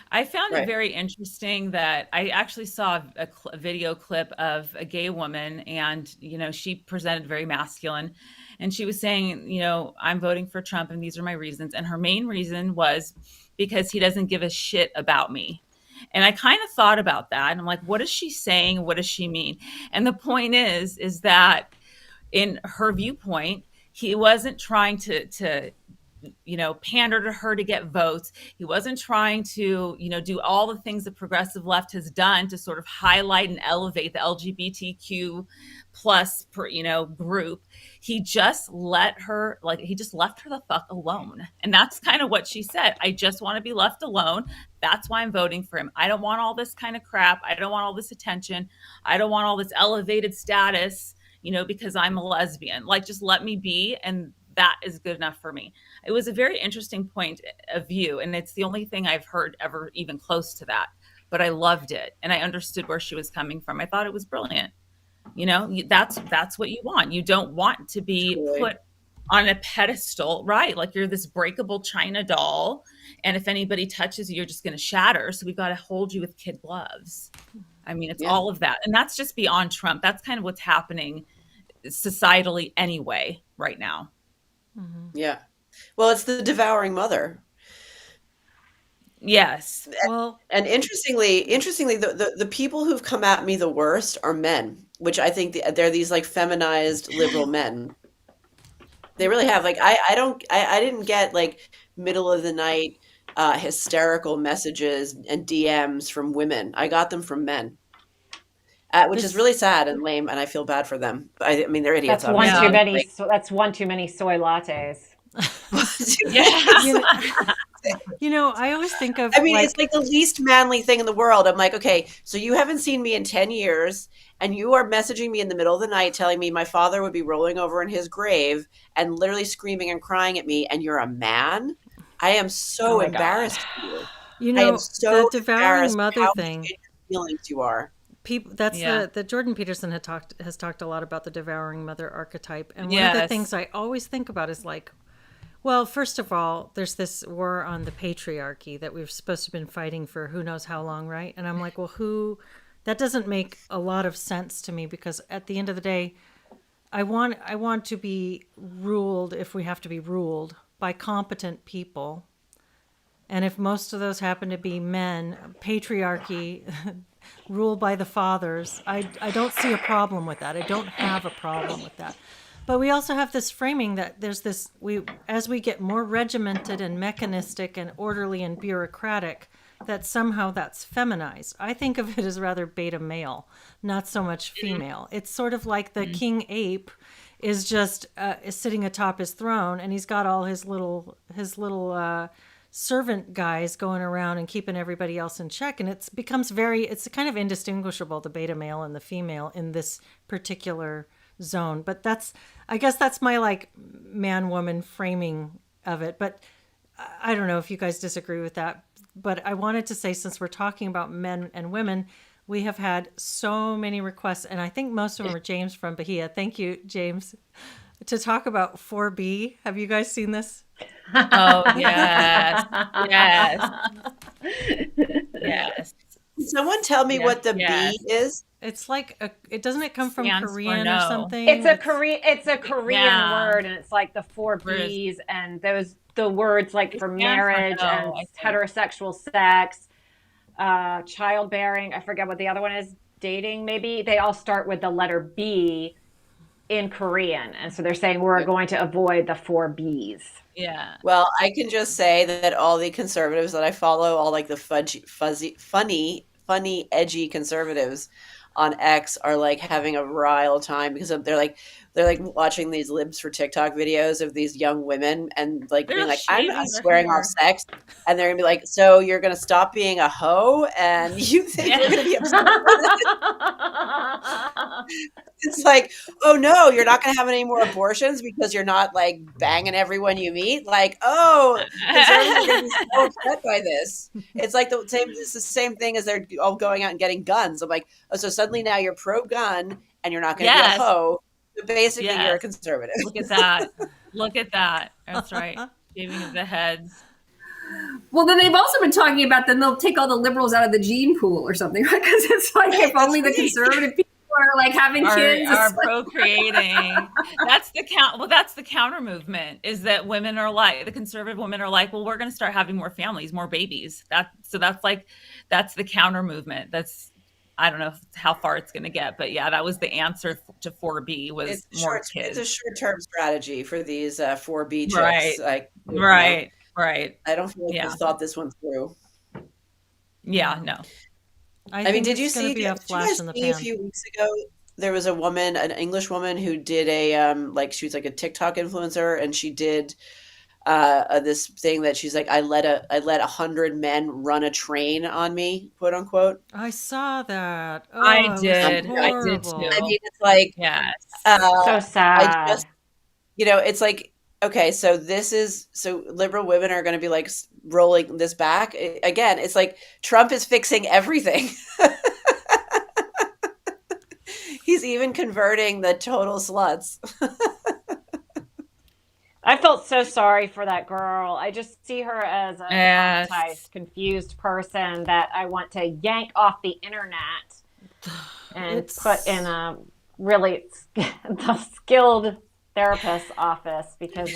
I found Right. it very interesting that I actually saw a video clip of a gay woman, and she presented very masculine, and she was saying, I'm voting for Trump and these are my reasons, and her main reason was because he doesn't give a shit about me. And I kind of thought about that, and I'm like, what is she saying? What does she mean? And the point is that in her viewpoint, he wasn't trying to pander to her to get votes. He wasn't trying to, do all the things the progressive left has done to sort of highlight and elevate the LGBTQ plus, group. He just left her the fuck alone. And that's kind of what she said. I just want to be left alone. That's why I'm voting for him. I don't want all this kind of crap. I don't want all this attention. I don't want all this elevated status, because I'm a lesbian. Like, just let me be. And that is good enough for me. It was a very interesting point of view, and it's the only thing I've heard ever even close to that. But I loved it, and I understood where she was coming from. I thought it was brilliant. That's what you want. You don't want to be put on a pedestal, right? Like you're this breakable China doll, and if anybody touches you, you're just going to shatter. So we've got to hold you with kid gloves. I mean, it's all of that, and that's just beyond Trump. That's kind of what's happening societally anyway right now. Mm-hmm. Yeah. Well, it's the devouring mother. Yes. Well, And interestingly, the people who've come at me the worst are men, which I think they're these like feminized liberal men. They really have. Like I didn't get like middle of the night hysterical messages and DMs from women. I got them from men. Which is really sad and lame, and I feel bad for them. I mean, they're idiots. That's one obviously. too many. That's one too many soy lattes. Yeah. I always think of. I mean, it's like the least manly thing in the world. I'm like, okay, so you haven't seen me in 10 years, and you are messaging me in the middle of the night telling me my father would be rolling over in his grave and literally screaming and crying at me, and you're a man? I am so embarrassed for you. I am so the devouring mother how thing. Feelings you are. That's the Jordan Peterson has talked a lot about the devouring mother archetype, and one of the things I always think about is like, well, first of all, there's this war on the patriarchy that we're supposed to have been fighting for who knows how long, right? And I'm like, well, that doesn't make a lot of sense to me, because at the end of the day, I want to be ruled, if we have to be ruled, by competent people. And if most of those happen to be men, patriarchy rule by the fathers. I don't see a problem with that. I don't have a problem with that. But we also have this framing that there's this, as we get more regimented and mechanistic and orderly and bureaucratic, that somehow that's feminized. I think of it as rather beta male, not so much female. It's sort of like the king ape is just is sitting atop his throne, and he's got all his little servant guys going around and keeping everybody else in check, and it's kind of indistinguishable, the beta male and the female in this particular zone. But I guess that's my like man woman framing of it. But I don't know if you guys disagree with that. But I wanted to say, since we're talking about men and women, we have had so many requests, and I think most of them are James from Bahia. Thank you, James, to talk about 4B. Have you guys seen this? Oh, yes. Yes. Someone tell me what the B is. It's like doesn't it come from Stands for Korean no. or something? It's a Korean word, and it's like the 4Bs and the words like for marriage and heterosexual sex, childbearing. I forget what the other one is. Dating, maybe. They all start with the letter B in Korean, and so they're saying we're going to avoid the 4Bs. Yeah. Well, I can just say that all the conservatives that I follow, all like the funny, edgy conservatives on X, are like having a rile time because they're like watching these libs for TikTok videos of these young women and like being like, I'm not swearing off sex, and they're gonna be like, so you're gonna stop being a hoe, and you think we're gonna be upset? It's like, oh no, you're not gonna have any more abortions because you're not like banging everyone you meet. Like, oh, conservatives are gonna be so upset by this. It's like it's the same thing as they're all going out and getting guns. I'm like, oh, so suddenly now you're pro-gun and you're not gonna be a hoe. So basically, you're a conservative. Look at that. Look at that. That's right. Shaving of the heads. Well, then they've also been talking about then they'll take all the liberals out of the gene pool or something, right? Because it's like if only the conservative people are like having kids, are procreating. That's the counter movement, is that women are like, the conservative women are like, well, we're going to start having more families, more babies. That's the counter movement. I don't know how far it's going to get, but yeah, that was the answer to 4B was more kids. It's a short-term strategy for these 4B chicks. Right. Like, Right. I don't feel like they thought this one through. Yeah, no. I mean, did you see a few weeks ago, there was a woman, an English woman, who did she was like a TikTok influencer, and she did this thing that she's like, I let 100 men run a train on me, quote unquote. I saw that. Oh, I did too. I mean, it's like, yes, so sad. It's like, okay, so liberal women are going to be like rolling this back again. It's like Trump is fixing everything. He's even converting the total sluts. I felt so sorry for that girl. I just see her as a traumatized, confused person that I want to yank off the internet and put in a really skilled therapist's office because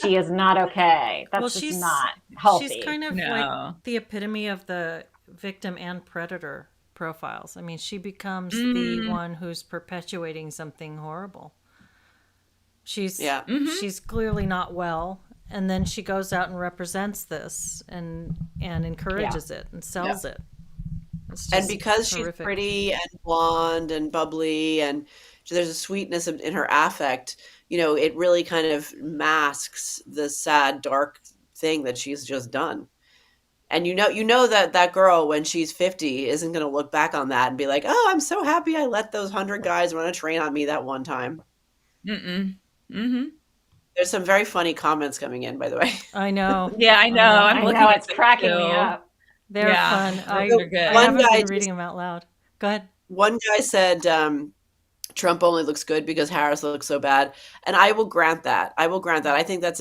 she is not okay. That's just not healthy. She's kind of like the epitome of the victim and predator profiles. I mean, she becomes the one who's perpetuating something horrible. She's clearly not well, and then she goes out and represents this and encourages it and sells it. And because horrific. She's pretty and blonde and bubbly, and there's a sweetness in her affect, it really kind of masks the sad, dark thing that she's just done. And that girl, when she's 50, isn't going to look back on that and be like, oh, I'm so happy I let those 100 guys run a train on me that one time. Mm-hmm. There's some very funny comments coming in, by the way. I know. Yeah, I know. I'm looking at it's cracking me up. They're fun. They're good. I haven't been reading them out loud. Go ahead. One guy said Trump only looks good because Harris looks so bad, and I will grant that. I think that's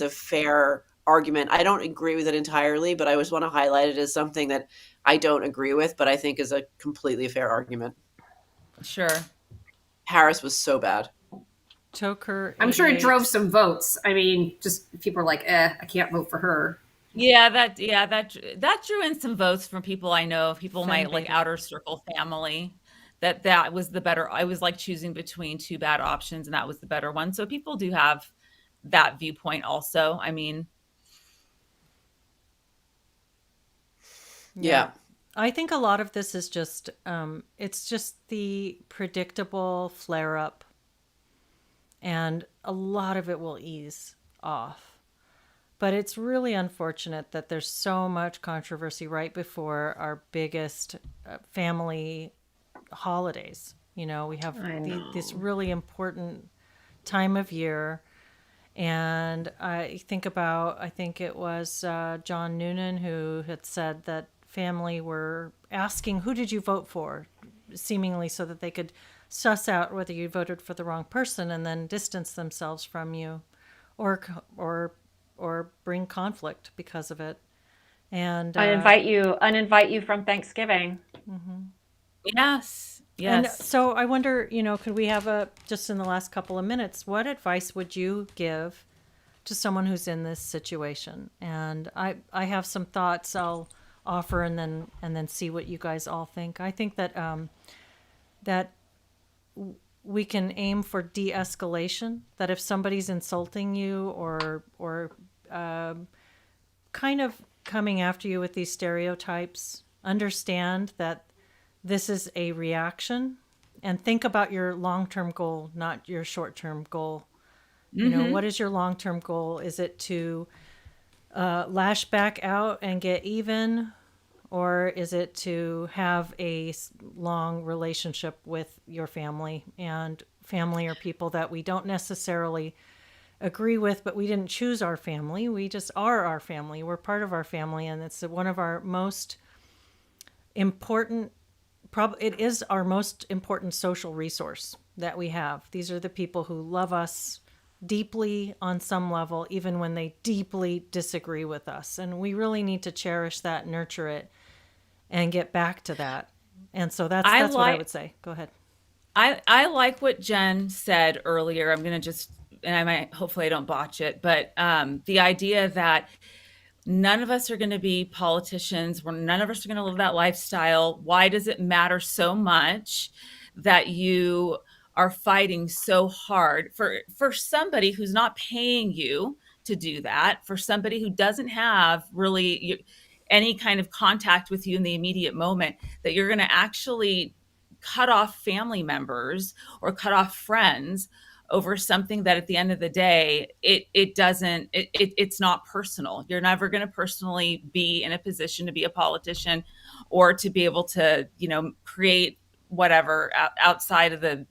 a fair argument. I don't agree with it entirely, but I always want to highlight it as something that I don't agree with, but I think is a completely fair argument. Sure. Harris was so bad. I'm sure it drove some votes. I mean, just people are like, I can't vote for her. that drew in some votes from people I know, people Femme my like baiting. outer circle family. That was the better. I was like choosing between two bad options, and that was the better one. So people do have that viewpoint also. I mean, Yeah. Yeah. I think a lot of this is just, it's just the predictable flare up, and a lot of it will ease off. But it's really unfortunate that there's so much controversy right before our biggest family holidays. You know, we have I this know. really important time of year. And I think about, I think it was John Noonan who had said that family were asking, who did you vote for? Seemingly so that they could suss out whether you voted for the wrong person and then distance themselves from you, or, or, or bring conflict because of it. And, Uninvite you from Thanksgiving. yes, and yes. so I wonder, could we have just in the last couple of minutes, what advice would you give to someone who's in this situation? And I have some thoughts I'll offer, and then see what you guys all think. I think that that we can aim for de-escalation. That if somebody's insulting you, or kind of coming after you with these stereotypes, understand that this is a reaction, and think about your long-term goal, not your short-term goal. What is your long-term goal? Is it to lash back out and get even, or is it to have a long relationship with your family? And family are people that we don't necessarily agree with, but we didn't choose our family. We just are our family. We're part of our family, and it's one of our most important, it is our most important social resource that we have. These are the people who love us deeply on some level, even when they deeply disagree with us. And we really need to cherish that, nurture it, and get back to that. And so that's I what I like would say. Go ahead. I like what Jen said earlier. I'm gonna just, and I might, hopefully I don't botch it, but the idea that none of us are going to be politicians. None of us are going to live that lifestyle. Why does it matter so much that you are fighting so hard for somebody who's not paying you to do that, for somebody who doesn't have really any kind of contact with you in the immediate moment, that you're going to actually cut off family members or cut off friends over something that at the end of the day it doesn't it's not personal. You're never going to personally be in a position to be a politician or to be able to create whatever outside of the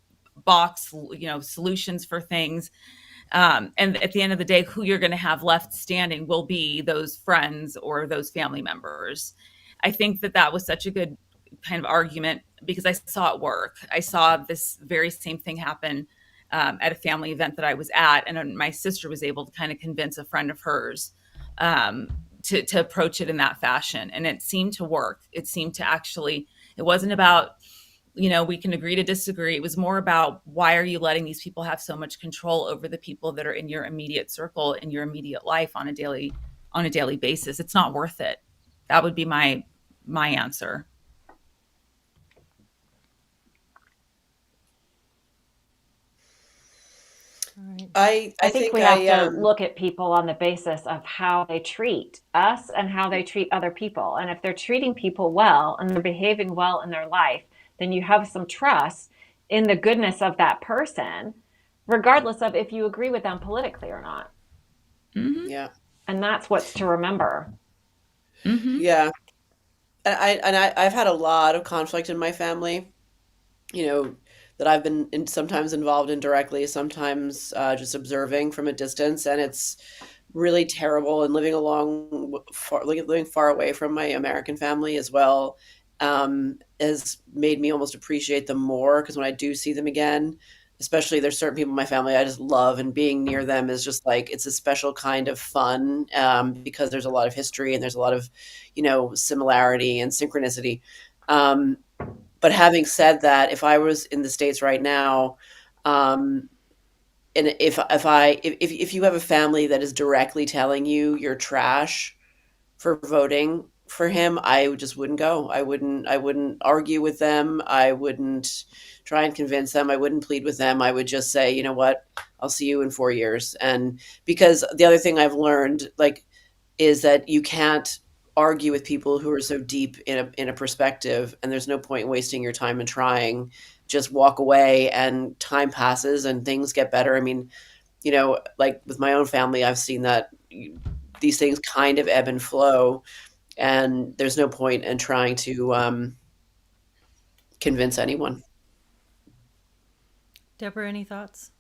box solutions for things. And at the end of the day, who you're going to have left standing will be those friends or those family members. I think that was such a good kind of argument because I saw it work. I saw this very same thing happen at a family event that I was at, and my sister was able to kind of convince a friend of hers to approach it in that fashion, and it seemed to work. It seemed to actually. It wasn't about we can agree to disagree. It was more about why are you letting these people have so much control over the people that are in your immediate circle, in your immediate life on a daily basis. It's not worth it. That would be my answer. All right. I I think think we have to look at people on the basis of how they treat us and how they treat other people. And if they're treating people well and they're behaving well in their life, then you have some trust in the goodness of that person, regardless of if you agree with them politically or not. Mm-hmm. yeah. And that's what's to remember. Mm-hmm. Yeah. I've had a lot of conflict in my family, you know, that I've been sometimes involved in directly, sometimes just observing from a distance, and it's really terrible. And living far away from my American family as well, has made me almost appreciate them more because when I do see them again, especially there's certain people in my family I just love, and being near them is just like it's a special kind of fun because there's a lot of history and there's a lot of similarity and synchronicity. Um, but having said that, if I was in the States right now, um, and if you have a family that is directly telling you you're trash, for voting for him, I just wouldn't go. I wouldn't argue with them. I wouldn't try and convince them. I wouldn't plead with them. I would just say, you know what, I'll see you in 4 years. And because the other thing I've learned, like, is that you can't argue with people who are so deep in a perspective, and there's no point in wasting your time and trying. Just walk away, and time passes and things get better. I mean, like with my own family, I've seen that these things kind of ebb and flow, and there's no point in trying to convince anyone. Deborah, any thoughts?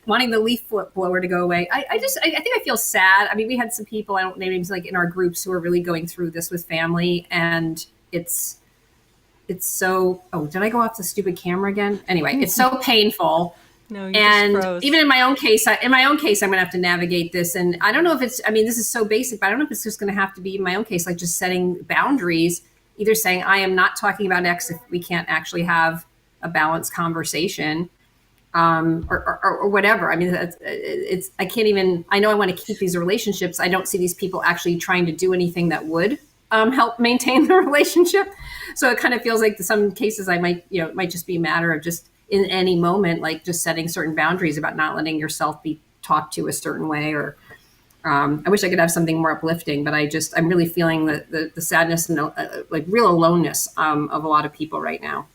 Wanting the leaf blower to go away. I think I feel sad. I mean, we had some people, I don't name names, like in our groups who are really going through this with family, and it's so, oh, did I go off the stupid camera again? Anyway, it's so painful. No, you And just froze. even in my own case, I'm going to have to navigate this. And I don't know if it's, I mean, this is so basic, but I don't know if it's just going to have to be in my own case, like just setting boundaries, either saying, I am not talking about X if we can't actually have a balanced conversation, or whatever. I mean, I can't even, I know I want to keep these relationships. I don't see these people actually trying to do anything that would help maintain the relationship. So it kind of feels like in some cases it might just be a matter of just in any moment, like just setting certain boundaries about not letting yourself be talked to a certain way. Or I wish I could have something more uplifting, but I'm really feeling the sadness and like real aloneness of a lot of people right now.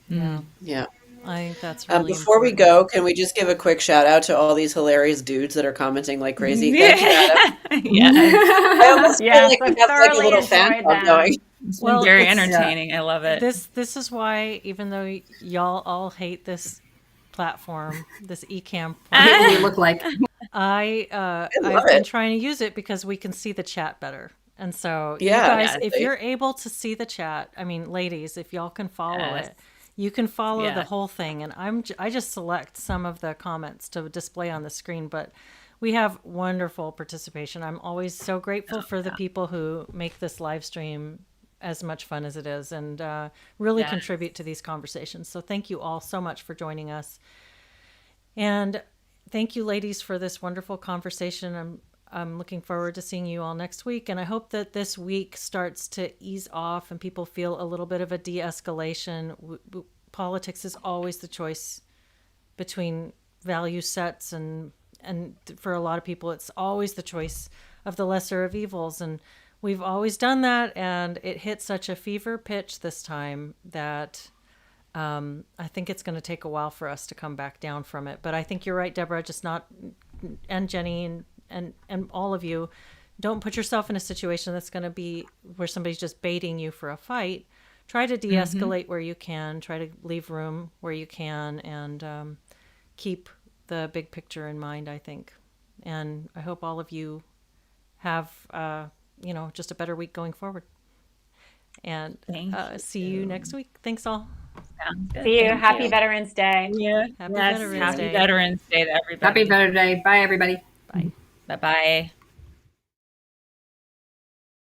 Yeah. I think that's really before we important. go, can we just give a quick shout out to all these hilarious dudes that are commenting like crazy? Thank you, Adam. I almost feel Yes, like we I've have like a thoroughly little fan enjoyed club them. going. It's Well, been very it's- entertaining. I love it. This is why, even though y'all all hate this platform, this eCam What platform, do you look like? I've love been it. trying to use it because we can see the chat better. And so you Yeah, guys, yeah, if see? you're able to see the chat, I mean, ladies, if y'all can follow Yes. it, you can follow the Yeah. whole thing. And I just select some of the comments to display on the screen, but we have wonderful participation. I'm always so grateful for the people who make this live stream as much fun as it is, and really Yes. contribute to these conversations. So thank you all so much for joining us. And thank you, ladies, for this wonderful conversation. I'm looking forward to seeing you all next week. And I hope that this week starts to ease off and people feel a little bit of a de-escalation. Politics is always the choice between value sets, and for a lot of people, it's always the choice of the lesser of evils. And we've always done that. And it hit such a fever pitch this time that I think it's going to take a while for us to come back down from it. But I think you're right, Deborah, and Jenny and all of you, don't put yourself in a situation that's going to be where somebody's just baiting you for a fight. Try to de-escalate where you can, try to leave room where you can, and keep the big picture in mind, I think. And I hope all of you have, just a better week going forward. And Thank see you next week. Thanks all. Sounds good. See you. Thank Happy Veterans Day. Yeah. Happy Yes, Veterans Happy Day. Veterans Day to everybody. Happy Better Day. Bye, everybody. Bye. Bye-bye.